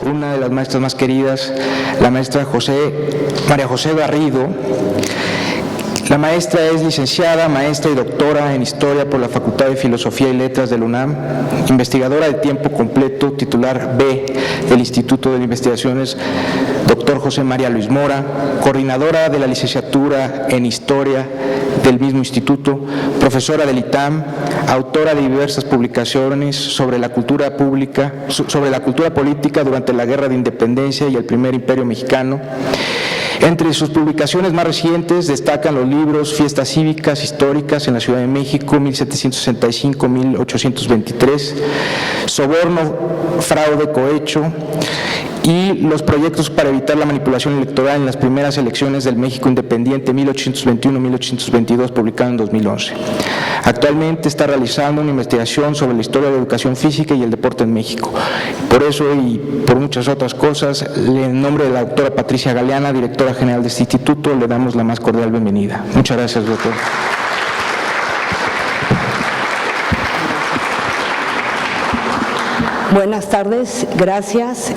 una de las maestras más queridas, la maestra María José Garrido. La maestra es licenciada, maestra y doctora en Historia por la Facultad de Filosofía y Letras de la UNAM, investigadora de tiempo completo, titular B del Instituto de Investigaciones Dr. José María Luis Mora, coordinadora de la licenciatura en Historia del mismo instituto, profesora del ITAM, autora de diversas publicaciones sobre la cultura política durante la Guerra de Independencia y el Primer Imperio Mexicano. Entre sus publicaciones más recientes destacan los libros Fiestas Cívicas Históricas en la Ciudad de México, 1765-1823, Soborno, Fraude, Cohecho, y los proyectos para evitar la manipulación electoral en las primeras elecciones del México independiente 1821-1822, publicado en 2011. Actualmente está realizando una investigación sobre la historia de la educación física y el deporte en México. Por eso y por muchas otras cosas, en nombre de la doctora Patricia Galeana, directora general de este instituto, le damos la más cordial bienvenida. Muchas gracias, doctor. Buenas tardes, gracias.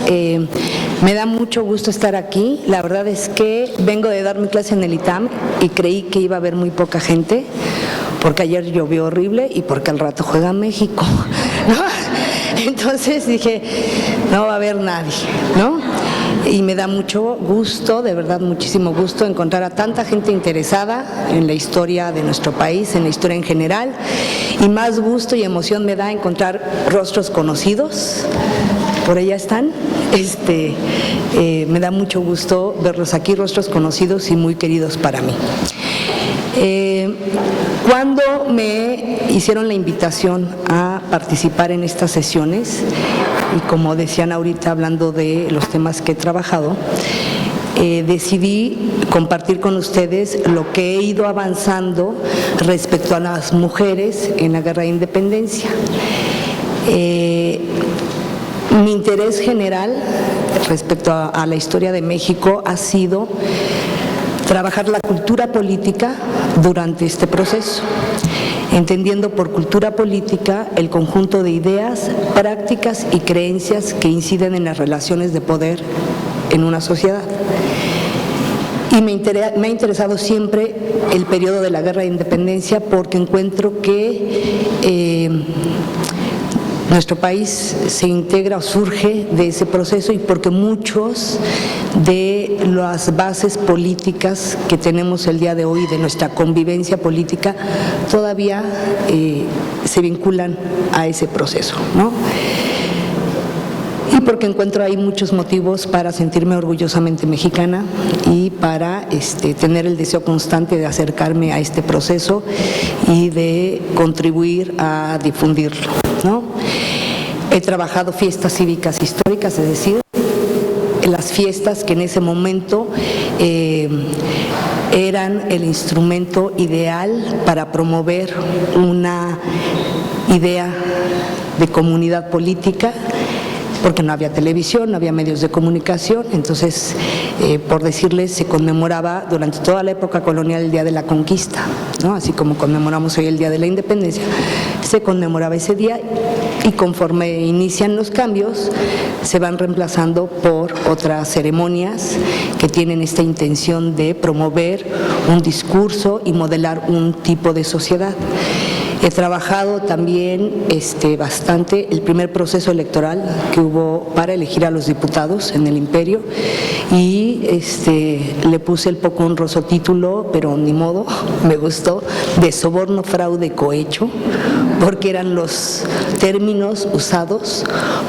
Me da mucho gusto estar aquí. La verdad es que vengo de dar mi clase en el ITAM y creí que iba a haber muy poca gente, porque ayer llovió horrible y porque al rato juega México, ¿no? Entonces dije, no va a haber nadie, ¿no? Y me da mucho gusto, de verdad muchísimo gusto, encontrar a tanta gente interesada en la historia de nuestro país, en la historia en general, y más gusto y emoción me da encontrar rostros conocidos. Por allá están. Me da mucho gusto verlos aquí, rostros conocidos y muy queridos para mí. Cuando me hicieron la invitación a participar en estas sesiones, y como decían ahorita hablando de los temas que he trabajado, decidí compartir con ustedes lo que he ido avanzando respecto a las mujeres en la Guerra de Independencia. Mi interés general respecto a la historia de México ha sido trabajar la cultura política durante este proceso, entendiendo por cultura política el conjunto de ideas, prácticas y creencias que inciden en las relaciones de poder en una sociedad. Y me ha interesado siempre el periodo de la Guerra de Independencia porque encuentro que nuestro país se integra o surge de ese proceso y porque muchos de las bases políticas que tenemos el día de hoy, de nuestra convivencia política, todavía se vinculan a ese proceso, ¿no? Y porque encuentro ahí muchos motivos para sentirme orgullosamente mexicana y para tener el deseo constante de acercarme a este proceso y de contribuir a difundirlo, ¿no? He trabajado fiestas cívicas históricas, es decir, las fiestas que en ese momento eran el instrumento ideal para promover una idea de comunidad política, porque no había televisión, no había medios de comunicación. Entonces, por decirles, se conmemoraba durante toda la época colonial el Día de la Conquista, ¿no? Así como conmemoramos hoy el Día de la Independencia, se conmemoraba ese día y conforme inician los cambios, se van reemplazando por otras ceremonias que tienen esta intención de promover un discurso y modelar un tipo de sociedad. He trabajado también bastante el primer proceso electoral que hubo para elegir a los diputados en el Imperio y le puse el poco honroso título, pero ni modo, me gustó, de soborno, fraude, cohecho, porque eran los términos usados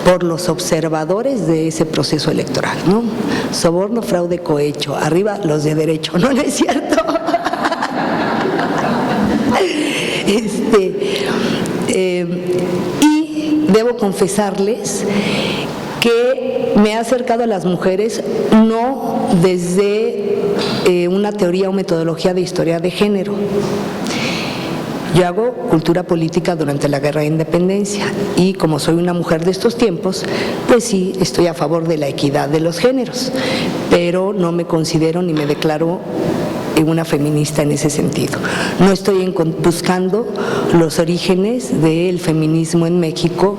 por los observadores de ese proceso electoral, ¿no? Soborno, fraude, cohecho, arriba los de derecho, ¿no es cierto? Y debo confesarles que me he acercado a las mujeres no desde una teoría o metodología de historia de género. Yo hago cultura política durante la Guerra de Independencia y como soy una mujer de estos tiempos, pues sí, estoy a favor de la equidad de los géneros, pero no me considero ni me declaro una feminista en ese sentido. No estoy buscando los orígenes del feminismo en México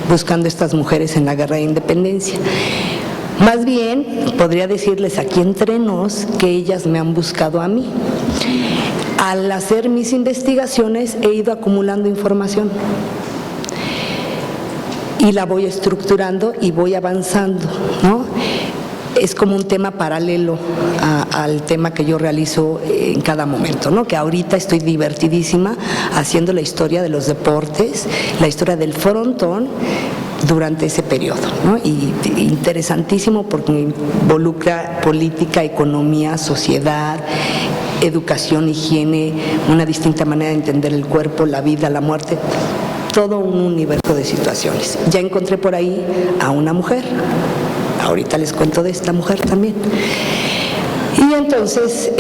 buscando estas mujeres en la guerra de independencia. Más bien, podría decirles aquí entre nos que ellas me han buscado a mí. Al hacer mis investigaciones he ido acumulando información y la voy estructurando y voy avanzando, ¿no? Es como un tema paralelo al tema que yo realizo en cada momento, ¿no? Que ahorita estoy divertidísima haciendo la historia de los deportes, la historia del frontón durante ese periodo, ¿no? Y interesantísimo porque involucra política, economía, sociedad, educación, higiene, una distinta manera de entender el cuerpo, la vida, la muerte, todo un universo de situaciones. Ya encontré por ahí a una mujer. Ahorita les cuento de esta mujer también. Y entonces,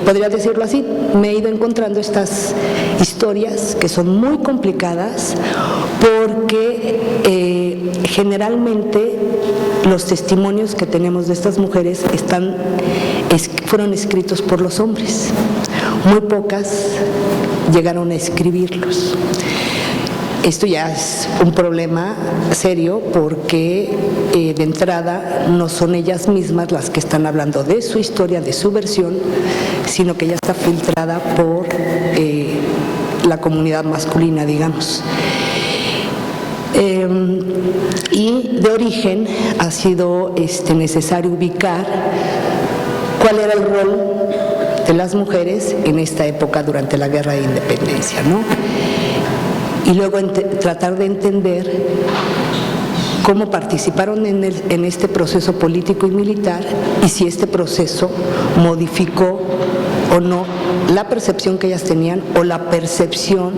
podría decirlo así, me he ido encontrando estas historias que son muy complicadas porque generalmente los testimonios que tenemos de estas mujeres fueron escritos por los hombres. Muy pocas llegaron a escribirlos. Esto ya es un problema serio porque de entrada no son ellas mismas las que están hablando de su historia, de su versión, sino que ya está filtrada por la comunidad masculina, digamos. Y de origen ha sido necesario ubicar cuál era el rol de las mujeres en esta época durante la Guerra de Independencia, ¿no? Y luego tratar de entender cómo participaron en este proceso político y militar y si este proceso modificó o no la percepción que ellas tenían o la percepción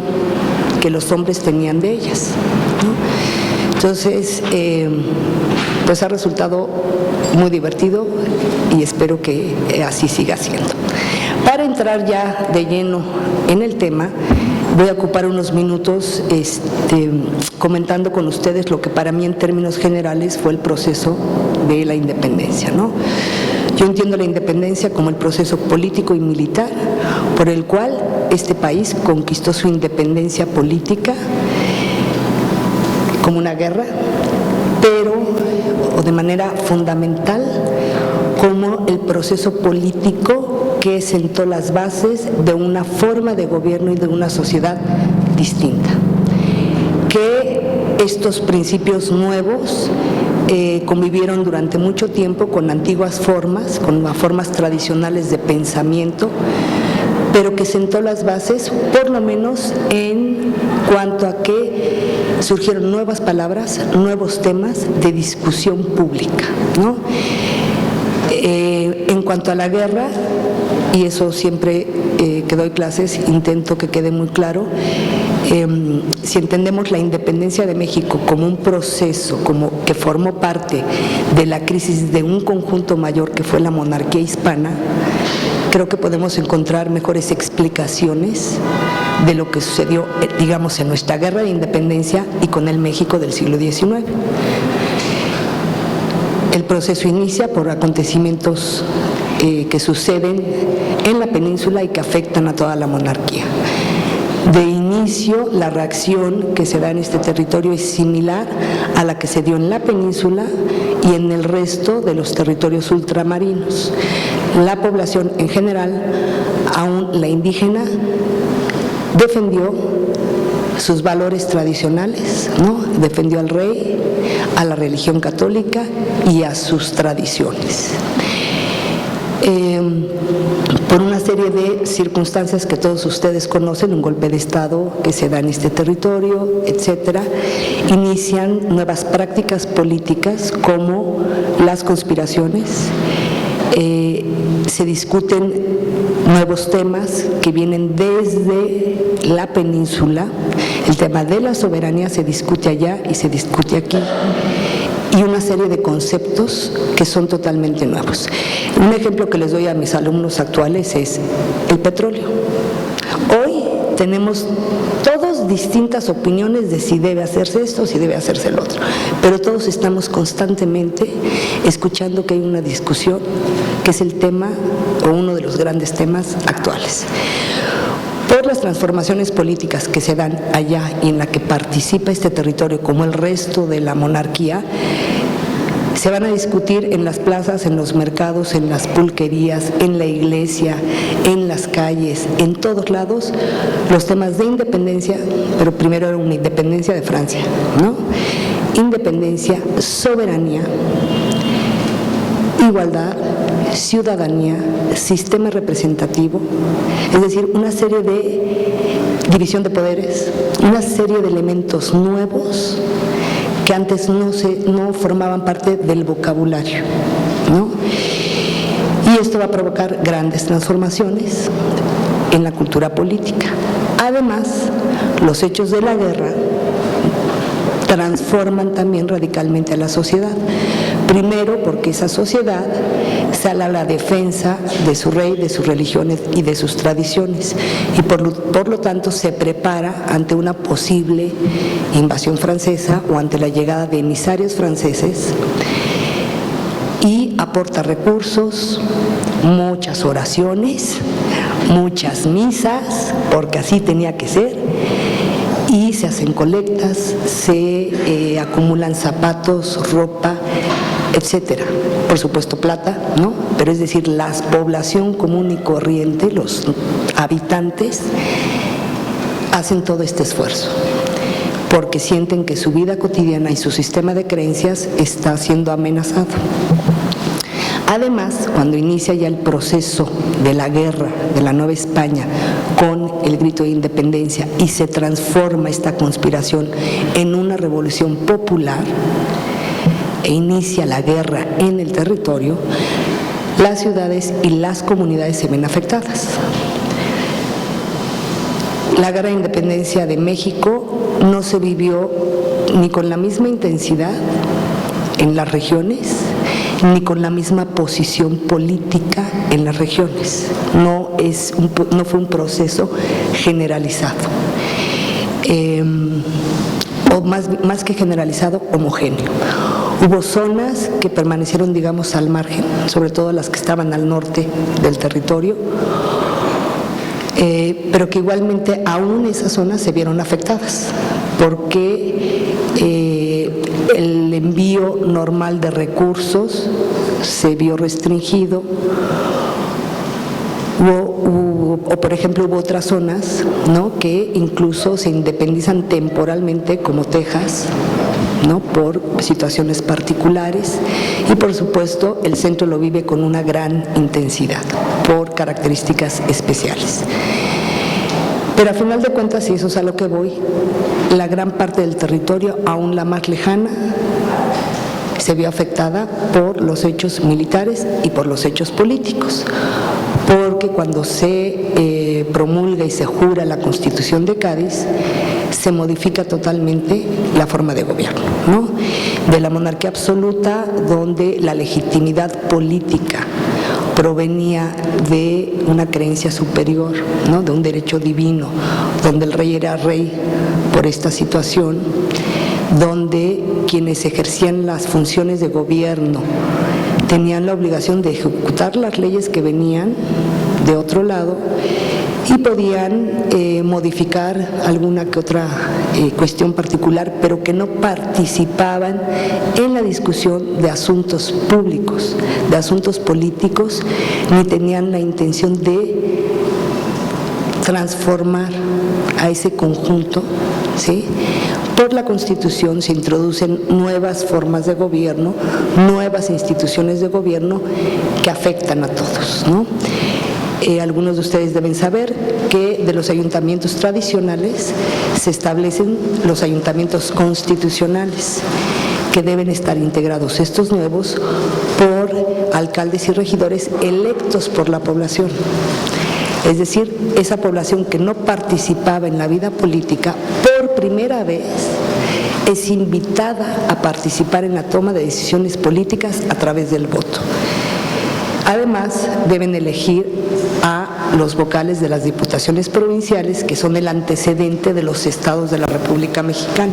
que los hombres tenían de ellas, ¿no? Entonces, pues ha resultado muy divertido y espero que así siga siendo. Para entrar ya de lleno en el tema, voy a ocupar unos minutos comentando con ustedes lo que para mí en términos generales fue el proceso de la independencia, ¿no? Yo entiendo la independencia como el proceso político y militar por el cual este país conquistó su independencia política como una guerra, pero o de manera fundamental como el proceso político que sentó las bases de una forma de gobierno y de una sociedad distinta. Que estos principios nuevos convivieron durante mucho tiempo con antiguas formas, con formas tradicionales de pensamiento, pero que sentó las bases, por lo menos en cuanto a que surgieron nuevas palabras, nuevos temas de discusión pública, ¿no? En cuanto a la guerra, y eso siempre que doy clases intento que quede muy claro, si entendemos la independencia de México como un proceso como que formó parte de la crisis de un conjunto mayor que fue la monarquía hispana, creo que podemos encontrar mejores explicaciones de lo que sucedió, digamos, en nuestra guerra de independencia y con el México del siglo XIX. El proceso inicia por acontecimientos que suceden en la península y que afectan a toda la monarquía. De inicio, la reacción que se da en este territorio es similar a la que se dio en la península y en el resto de los territorios ultramarinos. La población en general, aún la indígena, defendió sus valores tradicionales, ¿no? Defendió al rey, a la religión católica y a sus tradiciones. Por una serie de circunstancias que todos ustedes conocen, un golpe de Estado que se da en este territorio, etcétera, inician nuevas prácticas políticas como las conspiraciones, se discuten nuevos temas que vienen desde la península, el tema de la soberanía se discute allá y se discute aquí, y una serie de conceptos que son totalmente nuevos. Un ejemplo que les doy a mis alumnos actuales es el petróleo. Hoy tenemos todos distintas opiniones de si debe hacerse esto o si debe hacerse el otro, pero todos estamos constantemente escuchando que hay una discusión que es el tema o uno de los grandes temas actuales. Por las transformaciones políticas que se dan allá y en la que participa este territorio como el resto de la monarquía, se van a discutir en las plazas, en los mercados, en las pulquerías, en la iglesia, en las calles, en todos lados, los temas de independencia, pero primero era una independencia de Francia, ¿no? Independencia, soberanía, igualdad, ciudadanía, sistema representativo, es decir, una serie de división de poderes, una serie de elementos nuevos que antes no formaban parte del vocabulario, ¿no? Y esto va a provocar grandes transformaciones en la cultura política. Además, los hechos de la guerra transforman también radicalmente a la sociedad. Primero, porque esa sociedad sale a la defensa de su rey, de sus religiones y de sus tradiciones, y por lo tanto se prepara ante una posible invasión francesa o ante la llegada de emisarios franceses, y aporta recursos, muchas oraciones, muchas misas, porque así tenía que ser, y se hacen colectas, se acumulan zapatos, ropa, etcétera. Por supuesto plata, ¿no? Pero es decir, la población común y corriente, los habitantes, hacen todo este esfuerzo, porque sienten que su vida cotidiana y su sistema de creencias está siendo amenazado. Además, cuando inicia ya el proceso de la guerra de la Nueva España con el grito de independencia y se transforma esta conspiración en una revolución popular e inicia la guerra en el territorio, las ciudades y las comunidades se ven afectadas. La guerra de independencia de México no se vivió ni con la misma intensidad en las regiones, ni con la misma posición política en las regiones. No fue un proceso generalizado, o más que generalizado, homogéneo. Hubo zonas que permanecieron, digamos, al margen, sobre todo las que estaban al norte del territorio, pero que igualmente aún esas zonas se vieron afectadas, porque el envío normal de recursos se vio restringido, o por ejemplo hubo otras zonas, ¿no?, que incluso se independizan temporalmente, como Texas, ¿no?, por situaciones particulares, y por supuesto el centro lo vive con una gran intensidad, por características especiales. Pero a final de cuentas, y eso es a lo que voy, la gran parte del territorio, aún la más lejana, se vio afectada por los hechos militares y por los hechos políticos, porque cuando se promulga y se jura la Constitución de Cádiz, se modifica totalmente la forma de gobierno, ¿no?, de la monarquía absoluta, donde la legitimidad política provenía de una creencia superior, ¿no?, de un derecho divino, donde el rey era rey por esta situación, donde quienes ejercían las funciones de gobierno tenían la obligación de ejecutar las leyes que venían de otro lado y podían modificar alguna que otra cuestión particular, pero que no participaban en la discusión de asuntos públicos, de asuntos políticos, ni tenían la intención de transformar a ese conjunto, ¿sí? Por la Constitución se introducen nuevas formas de gobierno, nuevas instituciones de gobierno que afectan a todos, ¿no? Algunos de ustedes deben saber que de los ayuntamientos tradicionales se establecen los ayuntamientos constitucionales, que deben estar integrados estos nuevos por alcaldes y regidores electos por la población. Es decir, esa población que no participaba en la vida política, por primera vez es invitada a participar en la toma de decisiones políticas a través del voto. Además, deben elegir a los vocales de las diputaciones provinciales, que son el antecedente de los estados de la República Mexicana,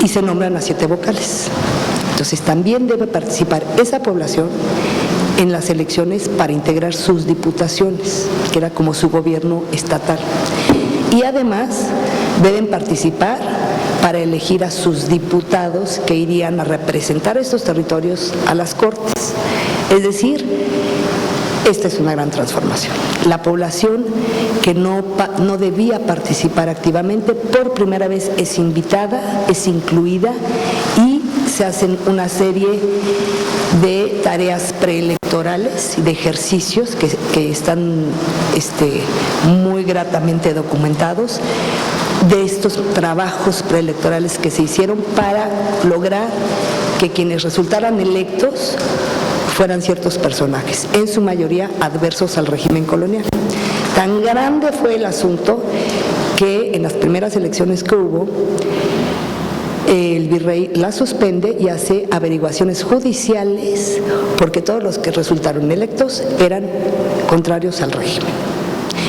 y se nombran a 7 vocales. Entonces, también debe participar esa población en las elecciones para integrar sus diputaciones, que era como su gobierno estatal. Y además deben participar para elegir a sus diputados que irían a representar estos territorios a las Cortes. Es decir, esta es una gran transformación. La población que no debía participar activamente, por primera vez es invitada, es incluida y se hacen una serie de tareas preelectorales y de ejercicios que están muy gratamente documentados, de estos trabajos preelectorales que se hicieron para lograr que quienes resultaran electos fueran ciertos personajes, en su mayoría adversos al régimen colonial. Tan grande fue el asunto que en las primeras elecciones que hubo, el virrey la suspende y hace averiguaciones judiciales porque todos los que resultaron electos eran contrarios al régimen.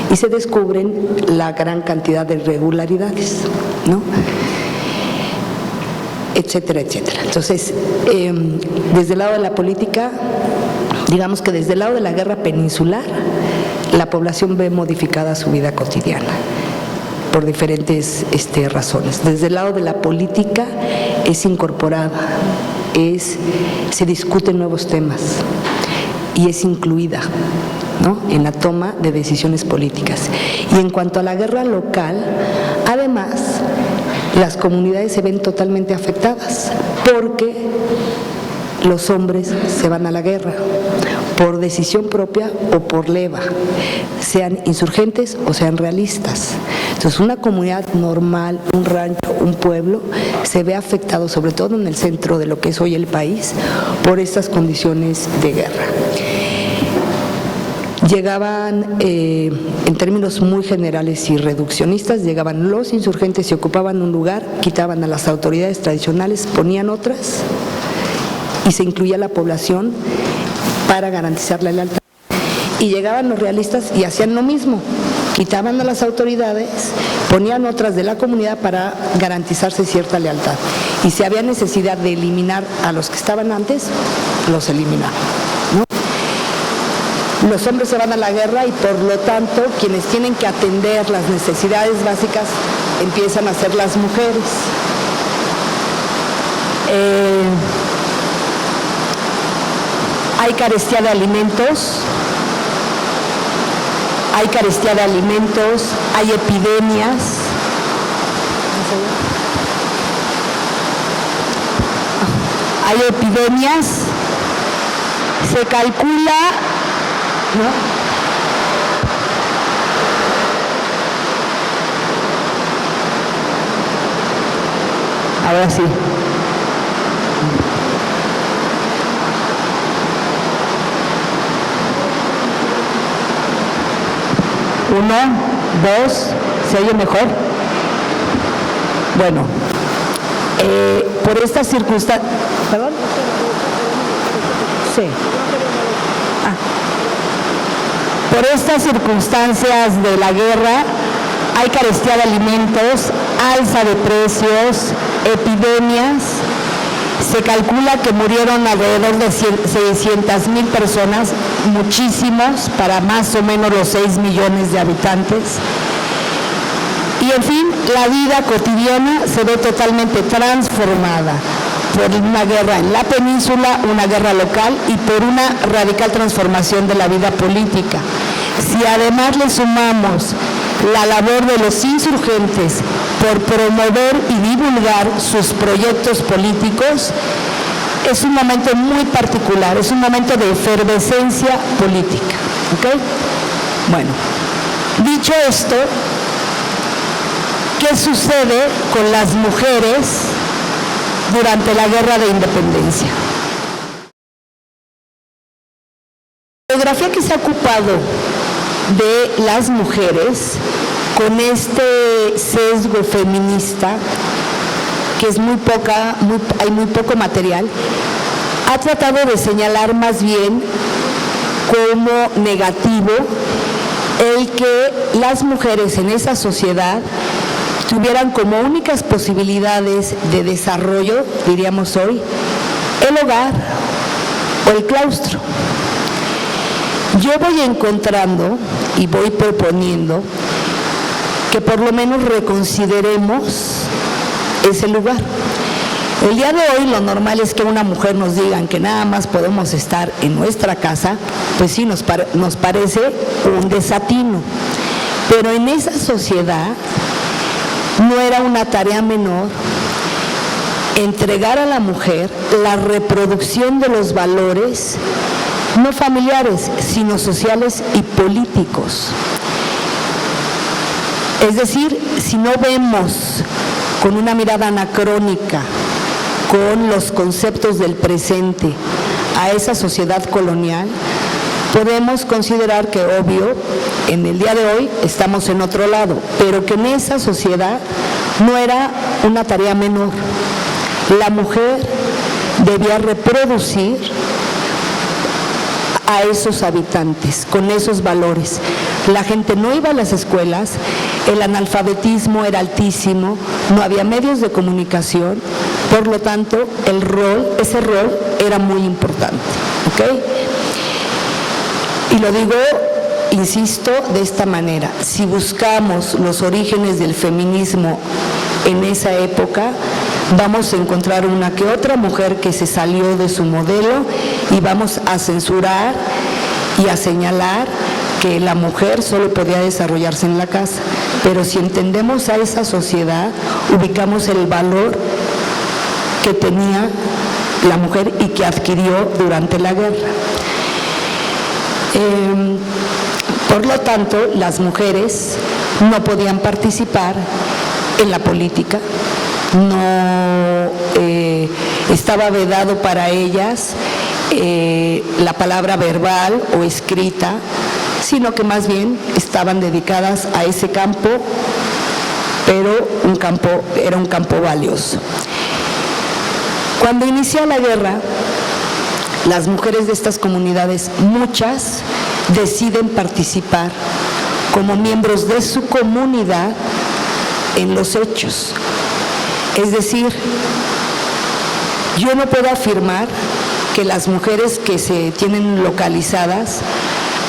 Y se descubren la gran cantidad de irregularidades, ¿no? Etcétera, etcétera. Entonces, desde el lado de la política, digamos que desde el lado de la guerra peninsular, la población ve modificada su vida cotidiana por diferentes razones. Desde el lado de la política es incorporada, se discuten nuevos temas y es incluida, ¿no?, en la toma de decisiones políticas. Y en cuanto a la guerra local, además, las comunidades se ven totalmente afectadas porque los hombres se van a la guerra por decisión propia o por leva, sean insurgentes o sean realistas. Entonces, una comunidad normal, un rancho, un pueblo, se ve afectado, sobre todo en el centro de lo que es hoy el país, por estas condiciones de guerra. Llegaban, en términos muy generales y reduccionistas, llegaban los insurgentes y ocupaban un lugar, quitaban a las autoridades tradicionales, ponían otras y se incluía la población para garantizar la lealtad. Y llegaban los realistas y hacían lo mismo, quitaban a las autoridades, ponían otras de la comunidad para garantizarse cierta lealtad. Y si había necesidad de eliminar a los que estaban antes, los eliminaban, ¿no? Los hombres se van a la guerra y por lo tanto quienes tienen que atender las necesidades básicas empiezan a ser las mujeres. Hay carestía de alimentos, hay epidemias, se calcula, ¿no?, ahora sí. Uno, dos, ¿se oye mejor? Bueno, por estas circunstancias... ¿Perdón? Sí. Por estas circunstancias de la guerra, hay carestía de alimentos, alza de precios, epidemias. Se calcula que murieron alrededor de 600,000 personas, muchísimos, para más o menos los 6 millones de habitantes. Y en fin, la vida cotidiana se ve totalmente transformada por una guerra en la península, una guerra local y por una radical transformación de la vida política. Si además le sumamos la labor de los insurgentes por promover y divulgar sus proyectos políticos, es un momento muy particular, es un momento de efervescencia política. ¿Ok? Bueno, dicho esto, ¿qué sucede con las mujeres durante la Guerra de Independencia? La geografía que se ha ocupado de las mujeres con este sesgo feminista, que es hay muy poco material, ha tratado de señalar más bien como negativo el que las mujeres en esa sociedad tuvieran como únicas posibilidades de desarrollo, diríamos hoy, el hogar o el claustro. Yo voy encontrando y voy proponiendo que por lo menos reconsideremos ese lugar. El día de hoy lo normal es que una mujer nos digan que nada más podemos estar en nuestra casa, pues sí, nos parece un desatino. Pero en esa sociedad no era una tarea menor entregar a la mujer la reproducción de los valores, no familiares, sino sociales y políticos. Es decir, si no vemos con una mirada anacrónica, con los conceptos del presente, a esa sociedad colonial, podemos considerar que, obvio, en el día de hoy estamos en otro lado, pero que en esa sociedad no era una tarea menor. La mujer debía reproducir a esos habitantes, con esos valores. La gente no iba a las escuelas, el analfabetismo era altísimo, no había medios de comunicación, por lo tanto, ese rol era muy importante, ¿ok? Y lo digo, insisto, de esta manera: si buscamos los orígenes del feminismo en esa época, vamos a encontrar una que otra mujer que se salió de su modelo y vamos a censurar y a señalar que la mujer solo podía desarrollarse en la casa. Pero si entendemos a esa sociedad, ubicamos el valor que tenía la mujer y que adquirió durante la guerra. Por lo tanto, las mujeres no podían participar en la política, no estaba vedado para ellas la palabra verbal o escrita, sino que más bien estaban dedicadas a ese campo, pero era un campo valioso. Cuando inicia la guerra, las mujeres de estas comunidades, muchas, deciden participar como miembros de su comunidad en los hechos. Es decir, yo no puedo afirmar que las mujeres que se tienen localizadas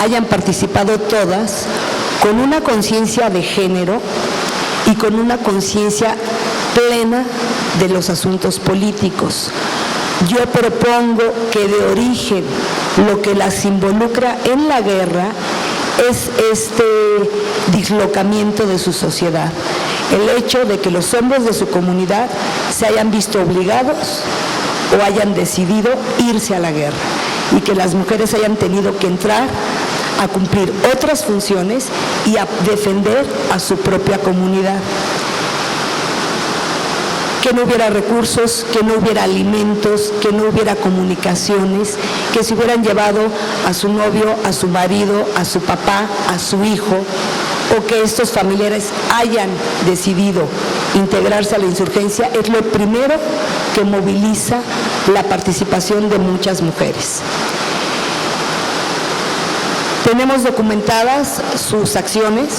hayan participado todas con una conciencia de género y con una conciencia plena de los asuntos políticos. Yo propongo que de origen lo que las involucra en la guerra es este dislocamiento de su sociedad, el hecho de que los hombres de su comunidad se hayan visto obligados o hayan decidido irse a la guerra y que las mujeres hayan tenido que entrar a cumplir otras funciones y a defender a su propia comunidad. Que no hubiera recursos, que no hubiera alimentos, que no hubiera comunicaciones, que se hubieran llevado a su novio, a su marido, a su papá, a su hijo, o que estos familiares hayan decidido integrarse a la insurgencia, es lo primero que moviliza la participación de muchas mujeres. Tenemos documentadas sus acciones.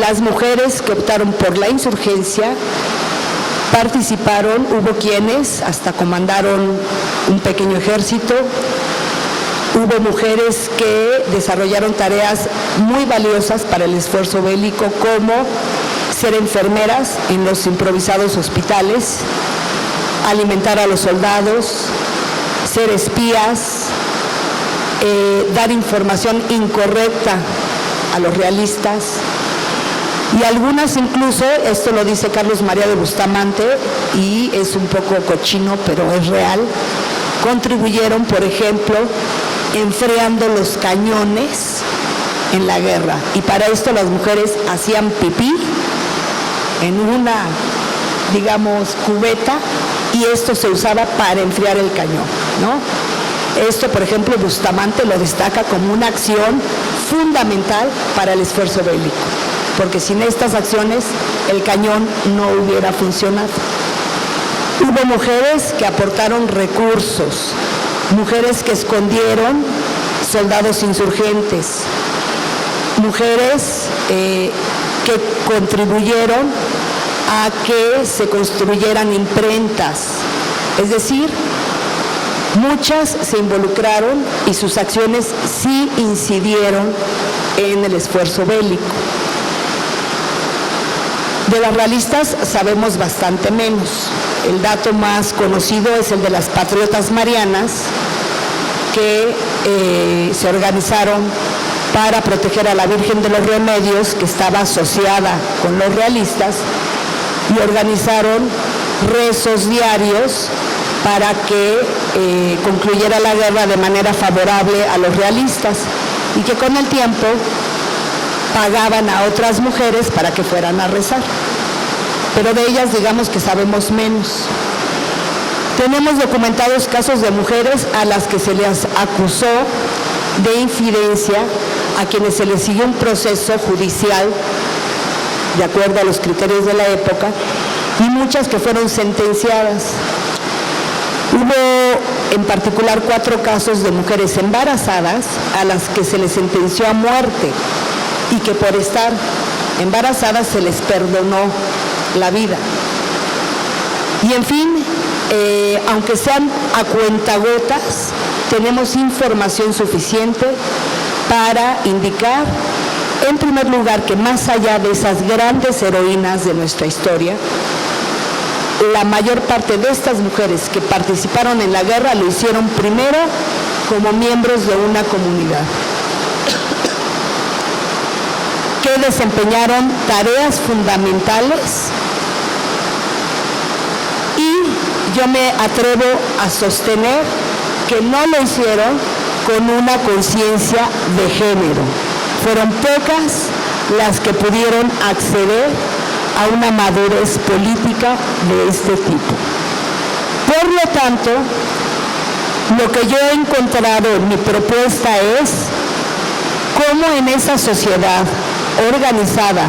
Las mujeres que optaron por la insurgencia participaron, hubo quienes hasta comandaron un pequeño ejército, hubo mujeres que desarrollaron tareas muy valiosas para el esfuerzo bélico, como ser enfermeras en los improvisados hospitales, alimentar a los soldados, ser espías, dar información incorrecta a los realistas, y algunas incluso, esto lo dice Carlos María de Bustamante y es un poco cochino pero es real, contribuyeron, por ejemplo, enfriando los cañones en la guerra, y para esto las mujeres hacían pipí en una, digamos, cubeta, y esto se usaba para enfriar el cañón, ¿no? Esto, por ejemplo, Bustamante lo destaca como una acción fundamental para el esfuerzo bélico, porque sin estas acciones el cañón no hubiera funcionado. Hubo mujeres que aportaron recursos, mujeres que escondieron soldados insurgentes, mujeres que contribuyeron a que se construyeran imprentas, es decir, Muchas se involucraron y sus acciones sí incidieron en el esfuerzo bélico. De las realistas sabemos bastante menos. El dato más conocido es el de las patriotas marianas, que se organizaron para proteger a la Virgen de los Remedios, que estaba asociada con los realistas, y organizaron rezos diarios para que concluyera la guerra de manera favorable a los realistas, y que con el tiempo pagaban a otras mujeres para que fueran a rezar. Pero de ellas digamos que sabemos menos. Tenemos documentados casos de mujeres a las que se les acusó de infidencia, a quienes se les siguió un proceso judicial de acuerdo a los criterios de la época, y muchas que fueron sentenciadas. Hubo en particular 4 casos de mujeres embarazadas a las que se les sentenció a muerte y que por estar embarazadas se les perdonó la vida. Y en fin, aunque sean a cuentagotas, tenemos información suficiente para indicar, en primer lugar, que más allá de esas grandes heroínas de nuestra historia, la mayor parte de estas mujeres que participaron en la guerra lo hicieron primero como miembros de una comunidad, que desempeñaron tareas fundamentales, y yo me atrevo a sostener que no lo hicieron con una conciencia de género. Fueron pocas las que pudieron acceder a una madurez política de este tipo. Por lo tanto, lo que yo he encontrado en mi propuesta es cómo en esa sociedad organizada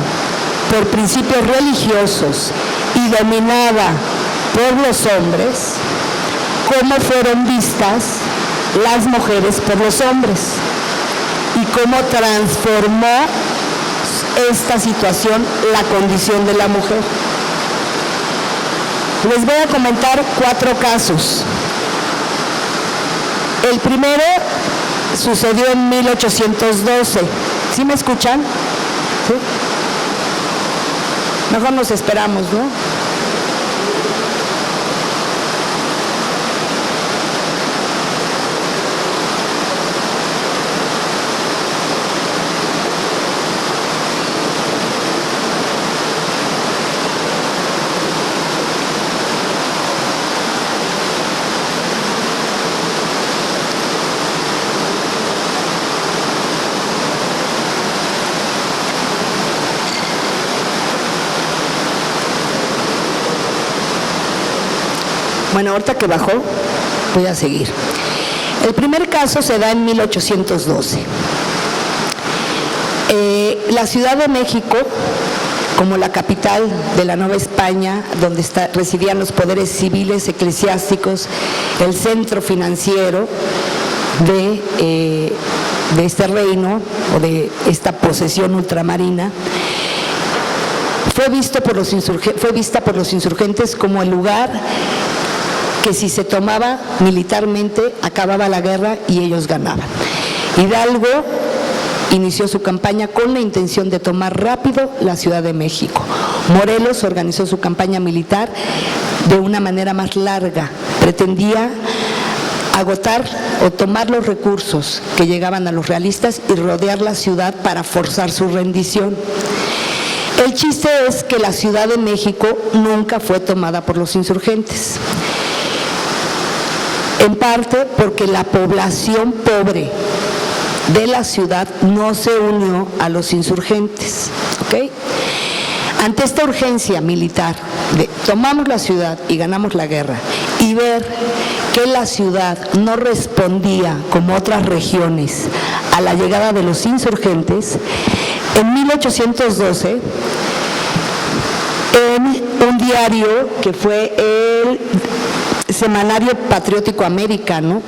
por principios religiosos y dominada por los hombres, cómo fueron vistas las mujeres por los hombres y cómo transformó esta situación la condición de la mujer. Les voy a comentar 4 casos. El primero sucedió en 1812. ¿Sí me escuchan? ¿Sí? Mejor nos esperamos, ¿no? Bueno, ahorita que bajó, voy a seguir. El primer caso se da en 1812. La Ciudad de México, como la capital de la Nueva España, donde residían los poderes civiles, eclesiásticos, el centro financiero de este reino o de esta posesión ultramarina, fue vista por los insurgentes como el lugar que si se tomaba militarmente acababa la guerra y ellos ganaban. Hidalgo inició su campaña con la intención de tomar rápido la Ciudad de México. Morelos organizó su campaña militar de una manera más larga. Pretendía agotar o tomar los recursos que llegaban a los realistas y rodear la ciudad para forzar su rendición. El chiste es que la Ciudad de México nunca fue tomada por los insurgentes. En parte porque la población pobre de la ciudad no se unió a los insurgentes, ¿ok? Ante esta urgencia militar de tomamos la ciudad y ganamos la guerra, y ver que la ciudad no respondía como otras regiones a la llegada de los insurgentes, en 1812, en un diario que fue el Semanario Patriótico Americano,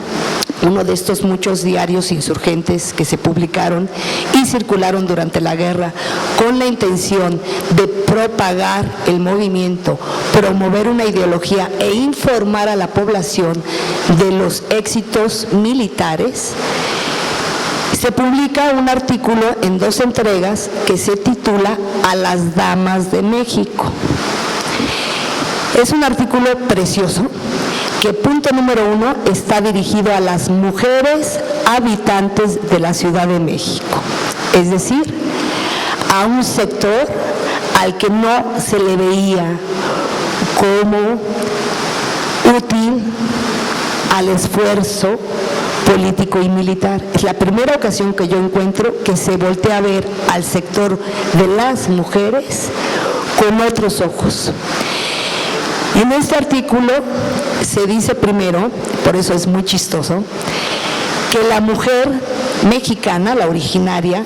uno de estos muchos diarios insurgentes que se publicaron y circularon durante la guerra con la intención de propagar el movimiento, promover una ideología e informar a la población de los éxitos militares, se publica un artículo en 2 entregas que se titula A las Damas de México. Es un artículo precioso que, punto número 1, está dirigido a las mujeres habitantes de la Ciudad de México, es decir, a un sector al que no se le veía como útil al esfuerzo político y militar. Es la primera ocasión que yo encuentro que se voltea a ver al sector de las mujeres con otros ojos. En este artículo se dice primero, por eso es muy chistoso, que la mujer mexicana, la originaria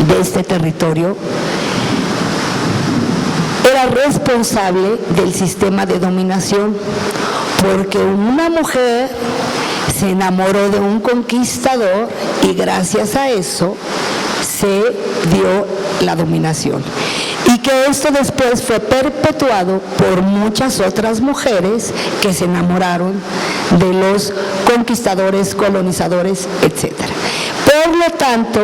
de este territorio, era responsable del sistema de dominación, porque una mujer se enamoró de un conquistador y gracias a eso se dio la dominación. Y que esto después fue perpetuado por muchas otras mujeres que se enamoraron de los conquistadores, colonizadores, etc. Por lo tanto,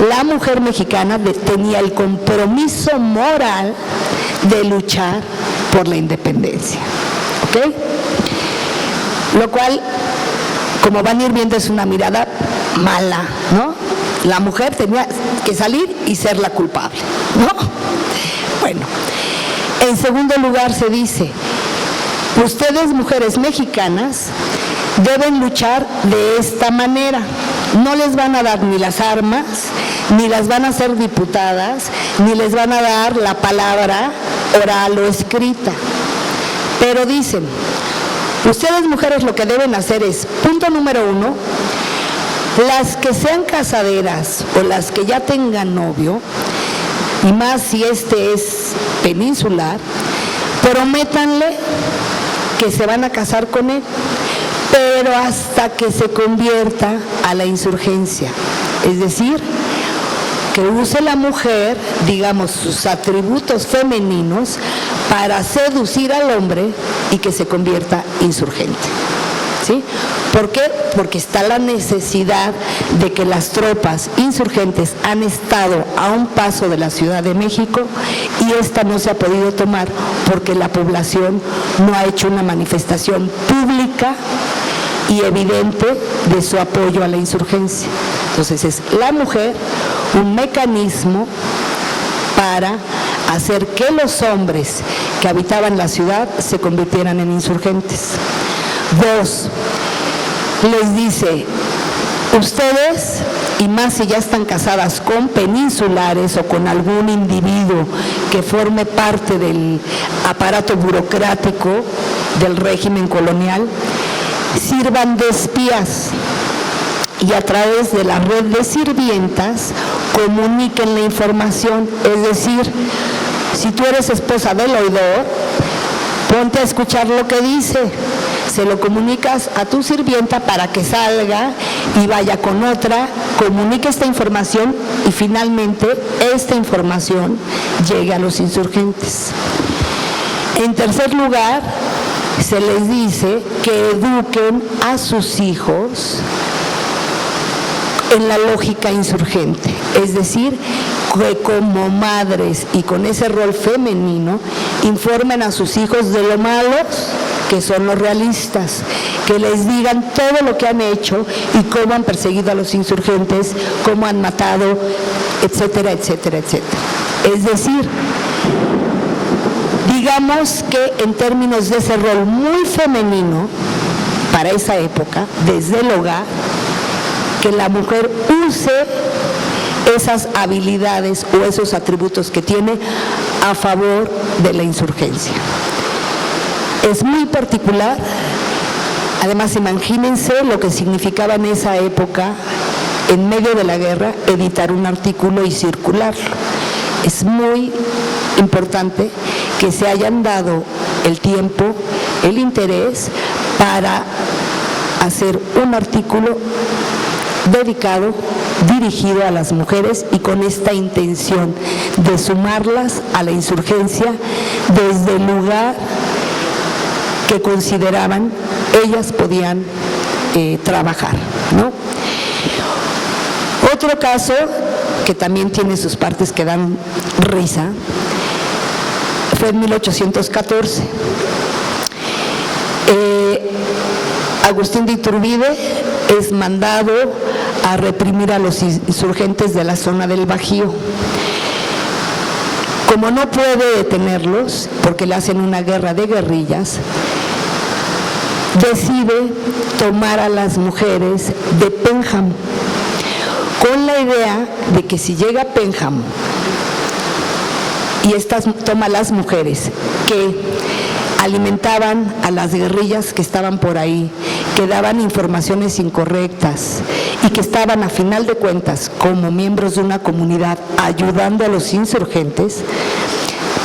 la mujer mexicana tenía el compromiso moral de luchar por la independencia. ¿Ok? Lo cual, como van a ir viendo, es una mirada mala, ¿no? La mujer tenía que salir y ser la culpable, ¿no? Bueno, en segundo lugar se dice, ustedes, mujeres mexicanas, deben luchar de esta manera. No les van a dar ni las armas, ni las van a hacer diputadas, ni les van a dar la palabra oral o escrita. Pero dicen, ustedes, mujeres, lo que deben hacer es, punto número 1, las que sean casaderas o las que ya tengan novio, y más si este es peninsular, prométanle que se van a casar con él, pero hasta que se convierta a la insurgencia. Es decir, que use la mujer, digamos, sus atributos femeninos para seducir al hombre y que se convierta insurgente. ¿Sí? ¿Por qué? Porque está la necesidad de que las tropas insurgentes han estado a un paso de la Ciudad de México y esta no se ha podido tomar porque la población no ha hecho una manifestación pública y evidente de su apoyo a la insurgencia. Entonces es la mujer un mecanismo para hacer que los hombres que habitaban la ciudad se convirtieran en insurgentes. 2, les dice, ustedes, y más si ya están casadas con peninsulares o con algún individuo que forme parte del aparato burocrático del régimen colonial, sirvan de espías y a través de la red de sirvientas comuniquen la información. Es decir, si tú eres esposa del oidor, ponte a escuchar lo que dice, se lo comunicas a tu sirvienta para que salga y vaya con otra, comunique esta información y finalmente esta información llegue a los insurgentes. En tercer lugar, se les dice que eduquen a sus hijos en la lógica insurgente, es decir, que como madres y con ese rol femenino informen a sus hijos de lo malos que son los realistas, que les digan todo lo que han hecho y cómo han perseguido a los insurgentes, cómo han matado, etcétera, etcétera, etcétera. Es decir, digamos que en términos de ese rol muy femenino para esa época, desde el hogar, que la mujer use esas habilidades o esos atributos que tiene a favor de la insurgencia. Es muy particular, además imagínense lo que significaba en esa época, en medio de la guerra, editar un artículo y circularlo. Es muy importante que se hayan dado el tiempo, el interés para hacer un artículo dedicado, dirigido a las mujeres y con esta intención de sumarlas a la insurgencia desde el lugar que consideraban ellas podían trabajar, ¿no? Otro caso que también tiene sus partes que dan risa fue en 1814. Agustín de Iturbide es mandado a reprimir a los insurgentes de la zona del Bajío. Como no puede detenerlos, porque le hacen una guerra de guerrillas, decide tomar a las mujeres de Pénjamo, con la idea de que si llega a Pénjamo y toma a las mujeres que alimentaban a las guerrillas que estaban por ahí, que daban informaciones incorrectas y que estaban a final de cuentas como miembros de una comunidad ayudando a los insurgentes,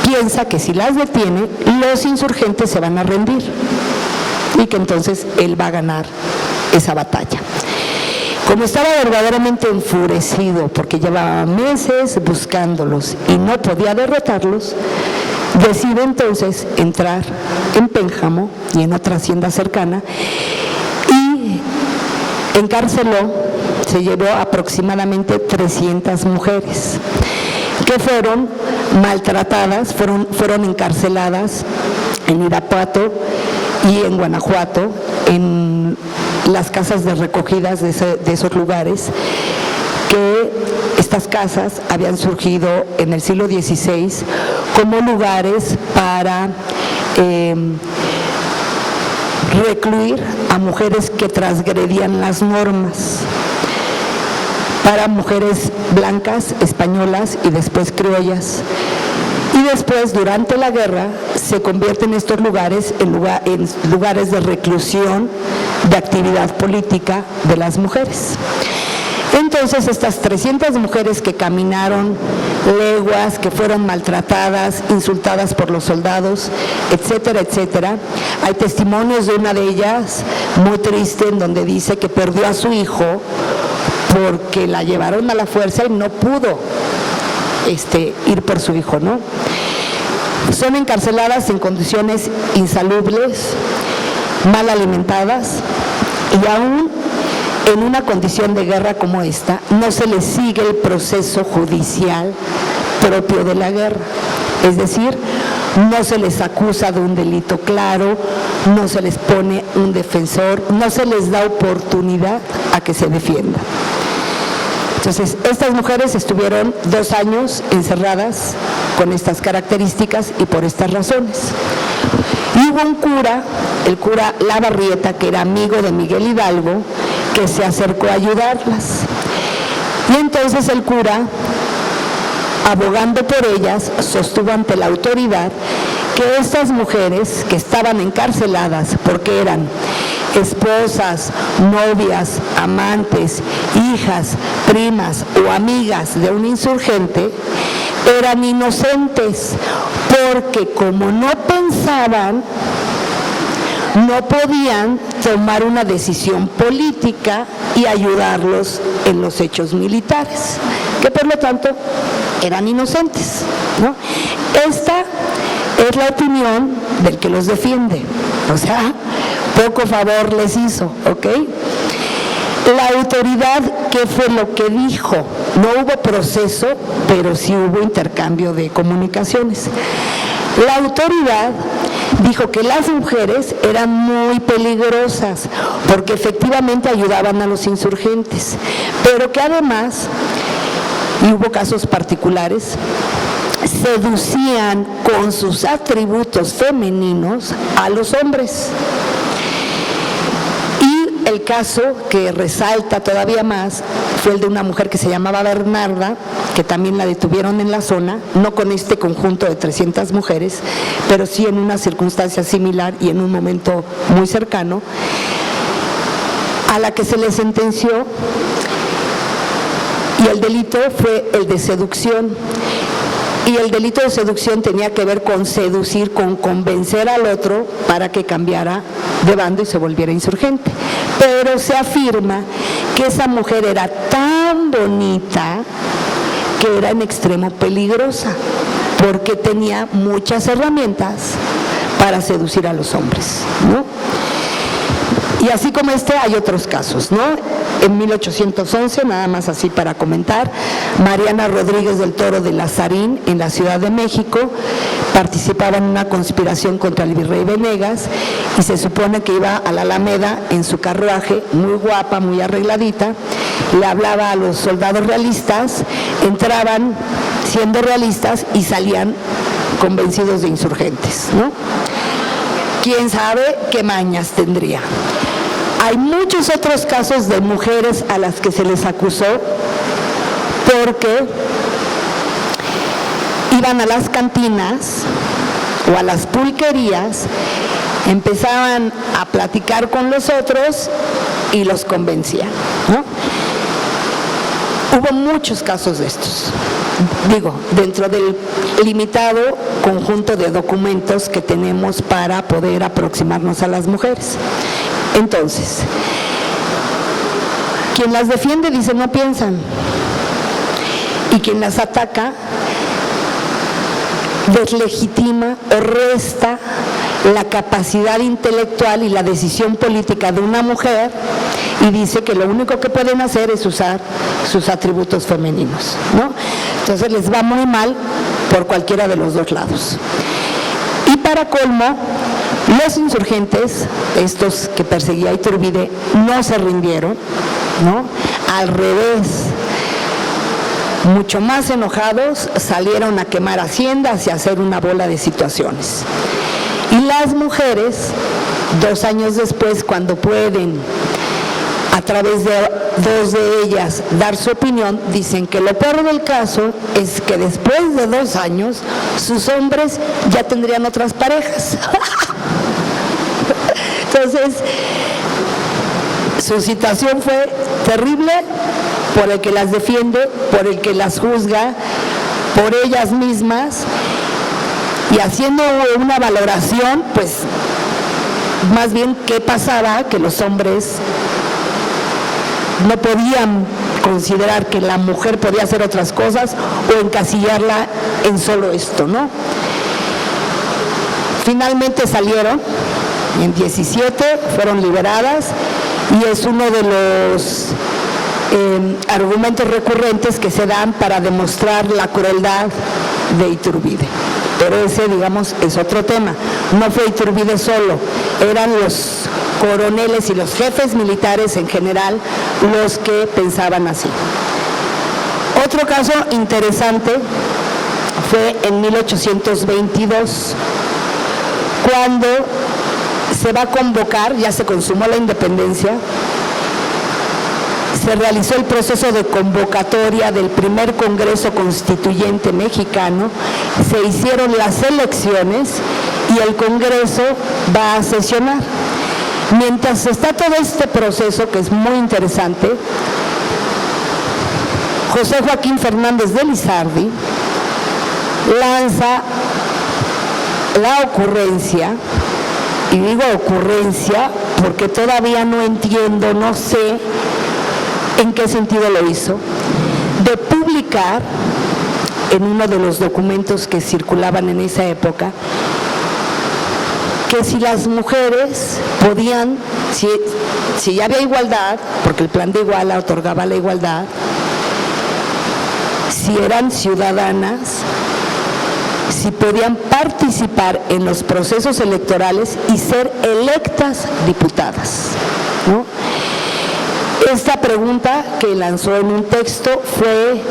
piensa que si las detiene, los insurgentes se van a rendir y que entonces él va a ganar esa batalla. Como estaba verdaderamente enfurecido porque llevaba meses buscándolos y no podía derrotarlos, decide entonces entrar en Pénjamo y en otra hacienda cercana y encarceló, se llevó aproximadamente 300 mujeres que fueron maltratadas, fueron encarceladas en Irapuato y en Guanajuato, en las casas de recogidas de esos lugares, que estas casas habían surgido en el siglo XVI como lugares para recluir a mujeres que transgredían las normas, para mujeres blancas, españolas y después criollas. Y después, durante la guerra, se convierten estos lugares en lugares de reclusión de actividad política de las mujeres. Entonces, estas 300 mujeres que caminaron leguas, que fueron maltratadas, insultadas por los soldados, etcétera, etcétera. Hay testimonios de una de ellas muy triste en donde dice que perdió a su hijo porque la llevaron a la fuerza y no pudo ir por su hijo, ¿no? Son encarceladas en condiciones insalubres, mal alimentadas y aún en una condición de guerra como esta, no se les sigue el proceso judicial propio de la guerra. Es decir, no se les acusa de un delito claro, no se les pone un defensor, no se les da oportunidad a que se defiendan. Entonces, estas mujeres estuvieron 2 años encerradas con estas características y por estas razones. Y hubo un cura, el cura Lavarrieta, que era amigo de Miguel Hidalgo, que se acercó a ayudarlas. Y entonces el cura, abogando por ellas, sostuvo ante la autoridad que estas mujeres que estaban encarceladas porque eran esposas, novias, amantes, hijas, primas o amigas de un insurgente, eran inocentes, porque como no pensaban, no podían tomar una decisión política y ayudarlos en los hechos militares, que por lo tanto eran inocentes, ¿no? Esta es la opinión del que los defiende, o sea, poco favor les hizo, ¿ok? La autoridad, ¿qué fue lo que dijo? No hubo proceso, pero sí hubo intercambio de comunicaciones. La autoridad dijo que las mujeres eran muy peligrosas porque efectivamente ayudaban a los insurgentes, pero que además, y hubo casos particulares, seducían con sus atributos femeninos a los hombres. Y el caso que resalta todavía más fue el de una mujer que se llamaba Bernarda, que también la detuvieron en la zona, no con este conjunto de 300 mujeres, pero sí en una circunstancia similar y en un momento muy cercano, a la que se le sentenció, y el delito fue el de seducción. y el delito de seducción tenía que ver con seducir, con convencer al otro para que cambiara de bando y se volviera insurgente. Pero se afirma que esa mujer era tan bonita que era en extremo peligrosa, porque tenía muchas herramientas para seducir a los hombres, ¿no? Y así como hay otros casos, ¿no? En 1811, nada más así para comentar, Mariana Rodríguez del Toro de Lazarín, en la Ciudad de México, participaba en una conspiración contra el virrey Venegas y se supone que iba a la Alameda en su carruaje, muy guapa, muy arregladita, le hablaba a los soldados realistas, entraban siendo realistas y salían convencidos de insurgentes, ¿no? ¿Quién sabe qué mañas tendría? Hay muchos otros casos de mujeres a las que se les acusó porque iban a las cantinas o a las pulquerías, empezaban a platicar con los otros y los convencían, ¿no? Hubo muchos casos de estos, digo, dentro del limitado conjunto de documentos que tenemos para poder aproximarnos a las mujeres. Entonces, quien las defiende dice no piensan, y quien las ataca deslegitima o resta la capacidad intelectual y la decisión política de una mujer y dice que lo único que pueden hacer es usar sus atributos femeninos, ¿no? Entonces les va muy mal por cualquiera de los dos lados. Y para colmo, los insurgentes, estos que perseguía Iturbide, no se rindieron, ¿no? Al revés, mucho más enojados, salieron a quemar haciendas y a hacer una bola de situaciones. Y las mujeres, 2 años después, cuando pueden, a través de 2 de ellas, dar su opinión, dicen que lo peor del caso es que después de 2 años, sus hombres ya tendrían otras parejas. Entonces, su situación fue terrible por el que las defiende, por el que las juzga, por ellas mismas, y haciendo una valoración, pues, más bien qué pasaba, que los hombres no podían considerar que la mujer podía hacer otras cosas o encasillarla en solo esto, ¿no? Finalmente salieron, en 17 fueron liberadas y es uno de los argumentos recurrentes que se dan para demostrar la crueldad de Iturbide. Pero ese, digamos, es otro tema. No fue Iturbide solo, eran los coroneles y los jefes militares en general los que pensaban así. Otro caso interesante fue en 1822, cuando se va a convocar, ya se consumó la independencia, se realizó el proceso de convocatoria del primer Congreso Constituyente Mexicano, se hicieron las elecciones y el Congreso va a sesionar. Mientras está todo este proceso, que es muy interesante, José Joaquín Fernández de Lizardi lanza la ocurrencia, y digo ocurrencia porque todavía no entiendo, no sé en qué sentido lo hizo, de publicar en uno de los documentos que circulaban en esa época, que si las mujeres podían, si ya había igualdad, porque el plan de Iguala otorgaba la igualdad, si eran ciudadanas, si podían participar en los procesos electorales y ser electas diputadas, ¿no? Esta pregunta que lanzó en un texto fue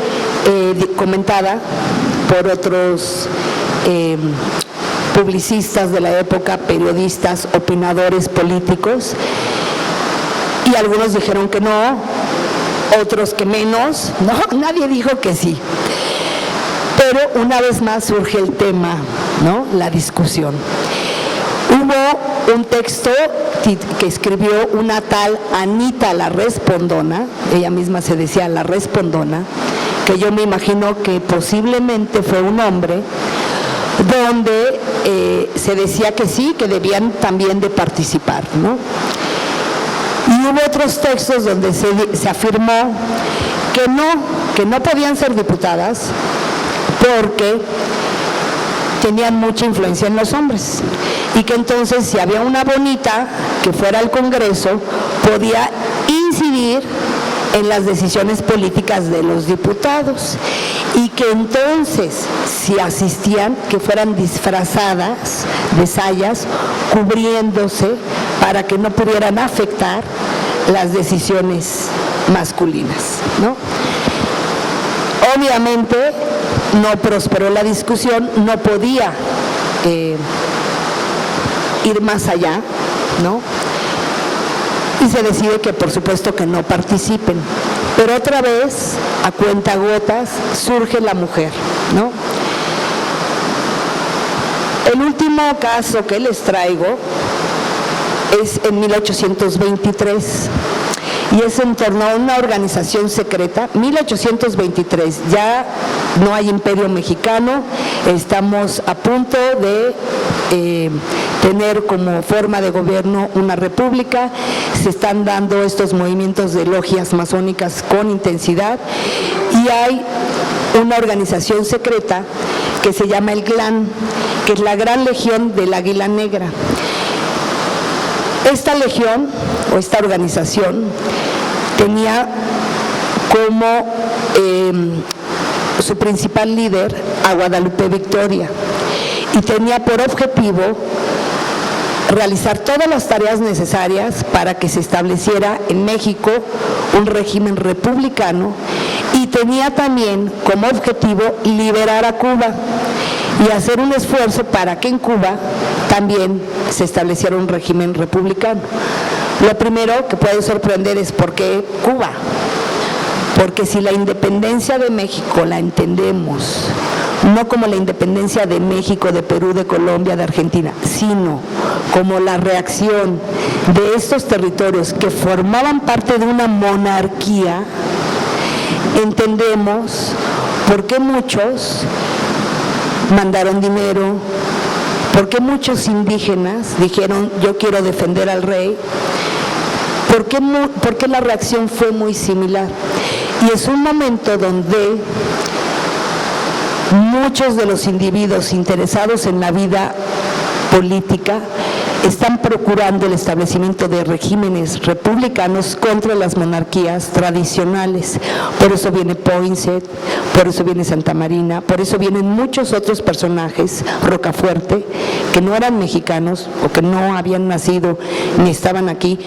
comentada por otros publicistas de la época, periodistas, opinadores políticos, y algunos dijeron que no, otros que menos, no, nadie dijo que sí. Pero una vez más surge el tema, ¿no? La discusión. Hubo un texto que escribió una tal Anita la Respondona, ella misma se decía la Respondona, que yo me imagino que posiblemente fue un hombre, donde se decía que sí, que debían también de participar, ¿no? Y hubo otros textos donde se afirmó que no podían ser diputadas porque tenían mucha influencia en los hombres y que entonces si había una bonita que fuera al Congreso podía incidir en las decisiones políticas de los diputados y que entonces si asistían que fueran disfrazadas de sayas cubriéndose para que no pudieran afectar las decisiones masculinas, ¿no? Obviamente no prosperó la discusión, no podía ir más allá, ¿no? Y se decide que por supuesto que no participen. Pero otra vez, a cuentagotas, surge la mujer, ¿no? El último caso que les traigo es en 1823 y es en torno a una organización secreta. 1823, ya no hay imperio mexicano, estamos a punto de tener como forma de gobierno una república, se están dando estos movimientos de logias masónicas con intensidad y hay una organización secreta que se llama el GLAN, que es la Gran Legión del Águila Negra. Esta legión o esta organización tenía como su principal líder a Guadalupe Victoria y tenía por objetivo realizar todas las tareas necesarias para que se estableciera en México un régimen republicano y tenía también como objetivo liberar a Cuba y hacer un esfuerzo para que en Cuba también se estableciera un régimen republicano. Lo primero que puede sorprender es ¿por qué Cuba? Porque si la independencia de México la entendemos no como la independencia de México, de Perú, de Colombia, de Argentina, sino como la reacción de estos territorios que formaban parte de una monarquía, entendemos por qué muchos mandaron dinero, por qué muchos indígenas dijeron yo quiero defender al rey, por qué la reacción fue muy similar. Y es un momento donde muchos de los individuos interesados en la vida política están procurando el establecimiento de regímenes republicanos contra las monarquías tradicionales. Por eso viene Poinsett, por eso viene Santa Marina, por eso vienen muchos otros personajes, Rocafuerte, que no eran mexicanos o que no habían nacido ni estaban aquí,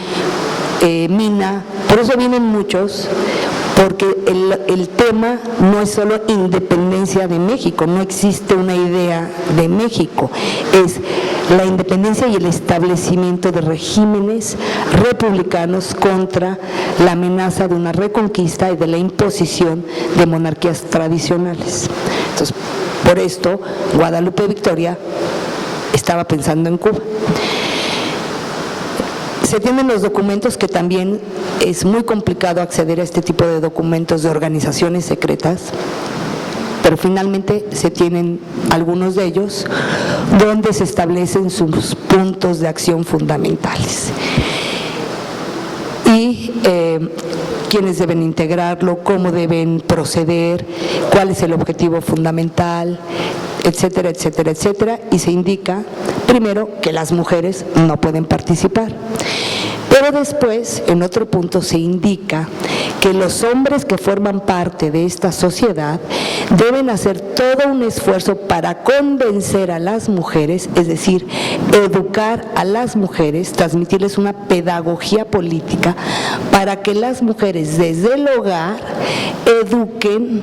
Mina, por eso vienen muchos, porque el tema no es solo independencia de México, no existe una idea de México, es la independencia y el establecimiento de regímenes republicanos contra la amenaza de una reconquista y de la imposición de monarquías tradicionales. Entonces, por esto, Guadalupe Victoria estaba pensando en Cuba. Se tienen los documentos, que también es muy complicado acceder a este tipo de documentos de organizaciones secretas, pero finalmente se tienen algunos de ellos donde se establecen sus puntos de acción fundamentales y quiénes deben integrarlo, cómo deben proceder, cuál es el objetivo fundamental, etcétera, etcétera, etcétera, y se indica primero que las mujeres no pueden participar. Pero después, en otro punto, se indica que los hombres que forman parte de esta sociedad deben hacer todo un esfuerzo para convencer a las mujeres, es decir, educar a las mujeres, transmitirles una pedagogía política para que las mujeres desde el hogar eduquen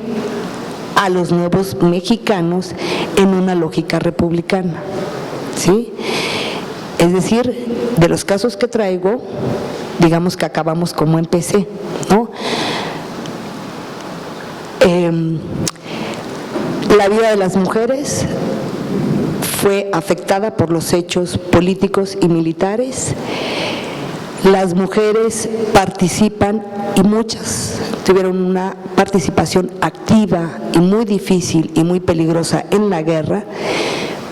a los nuevos mexicanos en una lógica republicana, ¿sí? Es decir, de los casos que traigo, digamos que acabamos como empecé, ¿no? La vida de las mujeres fue afectada por los hechos políticos y militares, y también por la guerra civil. Pero después, en otro punto, se indica que las mujeres deben hacer todo un esfuerzo para convencer a las mujeres, es decir, educar a las mujeres para que las mujeres desde el hogar eduquen a los nuevos mexicanos en una lógica republicana, ¿sí? Es decir, de los casos que traigo, digamos que acabamos como empecé, ¿no? La vida de las mujeres fue afectada por los hechos políticos y militares Las mujeres participan y muchas tuvieron una participación activa y muy difícil y muy peligrosa en la guerra,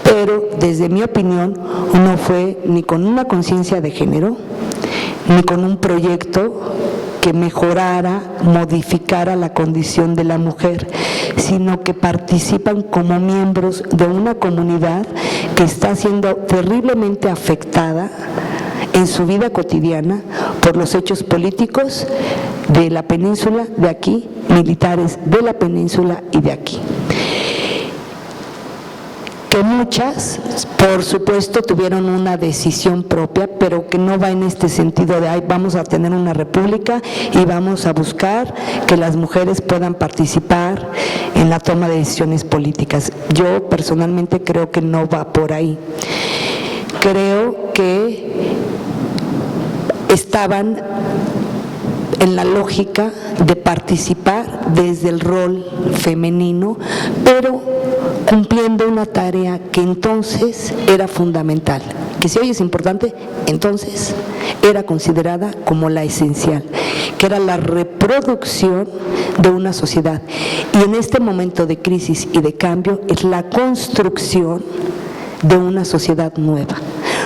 pero desde mi opinión no fue ni con una conciencia de género, ni con un proyecto que mejorara, modificara la condición de la mujer, sino que participan como miembros de una comunidad que está siendo terriblemente afectada en su vida cotidiana por los hechos políticos de la península, de aquí, militares de la península y de aquí. Que muchas, por supuesto, tuvieron una decisión propia, pero que no va en este sentido de, vamos a tener una república y vamos a buscar que las mujeres puedan participar en la toma de decisiones políticas. Yo personalmente creo que no va por ahí. Creo que estaban en la lógica de participar desde el rol femenino, pero cumpliendo una tarea que entonces era fundamental, que si hoy es importante, entonces era considerada como la esencial, que era la reproducción de una sociedad. Y en este momento de crisis y de cambio es la construcción de una sociedad nueva.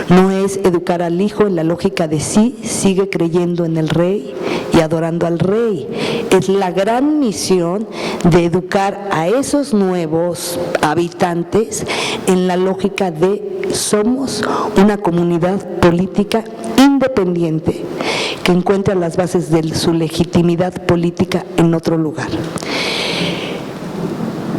No es educar al hijo en la lógica de sí, sigue creyendo en el rey y adorando al rey. Es la gran misión de educar a esos nuevos habitantes en la lógica de somos una comunidad política independiente que encuentra las bases de su legitimidad política en otro lugar.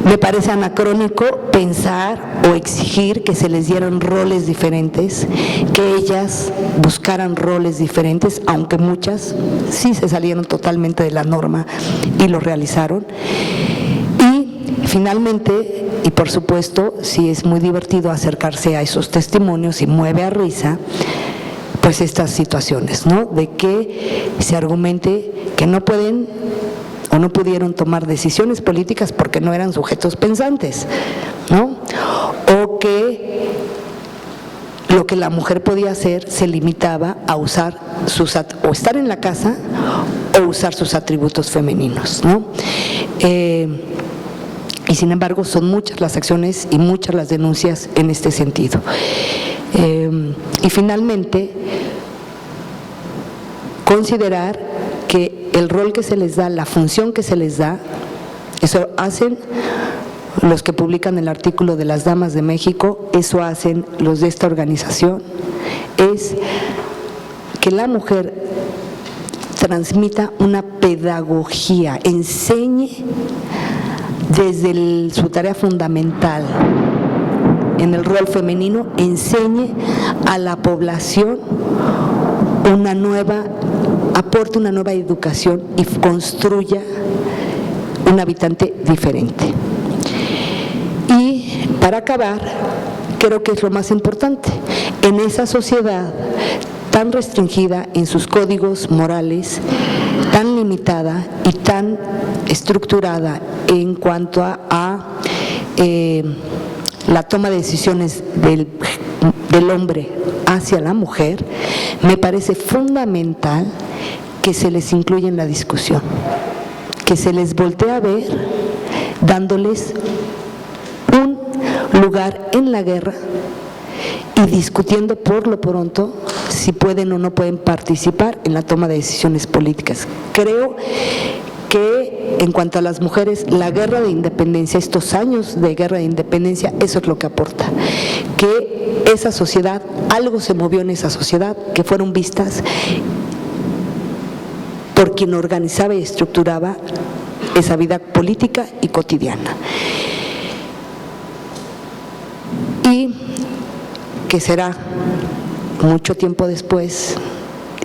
Me parece anacrónico pensar o exigir que se les dieran roles diferentes, que ellas buscaran roles diferentes, aunque muchas sí se salieron totalmente de la norma y lo realizaron. Y finalmente, y por supuesto, sí es muy divertido acercarse a esos testimonios y mueve a risa, pues estas situaciones, ¿no? De que se argumente que no pueden o no pudieron tomar decisiones políticas porque no eran sujetos pensantes, ¿no? O que lo que la mujer podía hacer se limitaba a usar o estar en la casa o usar sus atributos femeninos, ¿no? Y sin embargo son muchas las acciones y muchas las denuncias en este sentido. Y finalmente, considerar que el rol que se les da, la función que se les da, eso hacen los que publican el artículo de las Damas de México, eso hacen los de esta organización, es que la mujer transmita una pedagogía, enseñe desde su tarea fundamental en el rol femenino, enseñe a la población aporte una nueva educación y construya un habitante diferente. Y para acabar, creo que es lo más importante, en esa sociedad tan restringida en sus códigos morales, tan limitada y tan estructurada en cuanto a la toma de decisiones del hombre hacia la mujer, me parece fundamental que se les incluya en la discusión, que se les voltee a ver, dándoles un lugar en la guerra y discutiendo por lo pronto si pueden o no pueden participar en la toma de decisiones políticas. Creo que en cuanto a las mujeres, la guerra de independencia, estos años de guerra de independencia, eso es lo que aporta, que esa sociedad, algo se movió en esa sociedad, que fueron vistas por quien organizaba y estructuraba esa vida política y cotidiana. Y que será mucho tiempo después,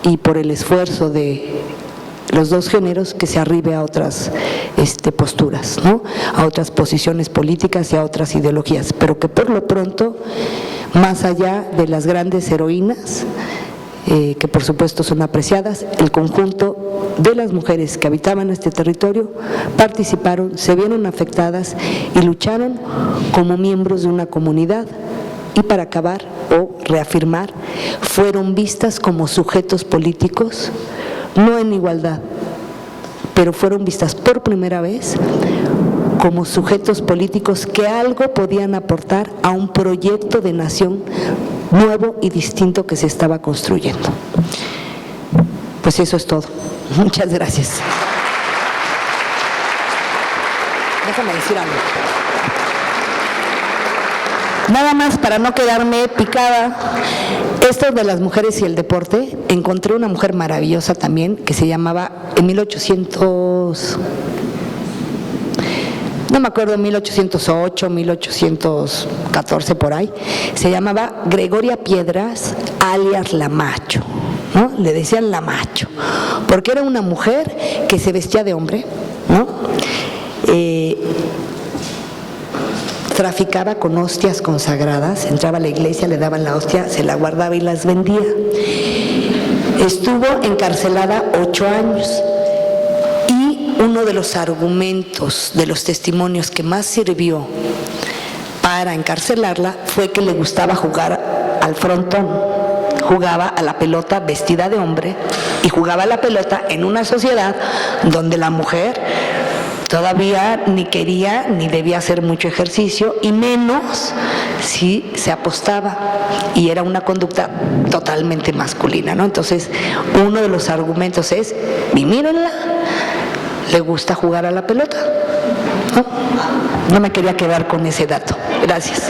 y por el esfuerzo de los dos géneros, que se arribe a otras posturas, ¿no? A otras posiciones políticas y a otras ideologías, pero que por lo pronto, más allá de las grandes heroínas, que por supuesto son apreciadas, el conjunto de las mujeres que habitaban este territorio participaron, se vieron afectadas y lucharon como miembros de una comunidad y para acabar o reafirmar, fueron vistas como sujetos políticos, no en igualdad, pero fueron vistas por primera vez como sujetos políticos que algo podían aportar a un proyecto de nación nuevo y distinto que se estaba construyendo. Pues eso es todo. Muchas gracias. Déjame decir algo. Nada más para no quedarme picada, esto de las mujeres y el deporte, encontré una mujer maravillosa también que se llamaba en 1800, no me acuerdo, 1808, 1814 por ahí, se llamaba Gregoria Piedras, alias La Macho, ¿no? Le decían La Macho, porque era una mujer que se vestía de hombre, ¿no? Traficaba con hostias consagradas, entraba a la iglesia, le daban la hostia, se la guardaba y las vendía. Estuvo encarcelada 8 años y uno de los argumentos, de los testimonios que más sirvió para encarcelarla fue que le gustaba jugar al frontón. Jugaba a la pelota vestida de hombre y jugaba a la pelota en una sociedad donde la mujer todavía ni quería ni debía hacer mucho ejercicio, y menos si se apostaba, y era una conducta totalmente masculina, ¿no? Entonces, uno de los argumentos es, y mírenla, le gusta jugar a la pelota, ¿no? No me quería quedar con ese dato. Gracias.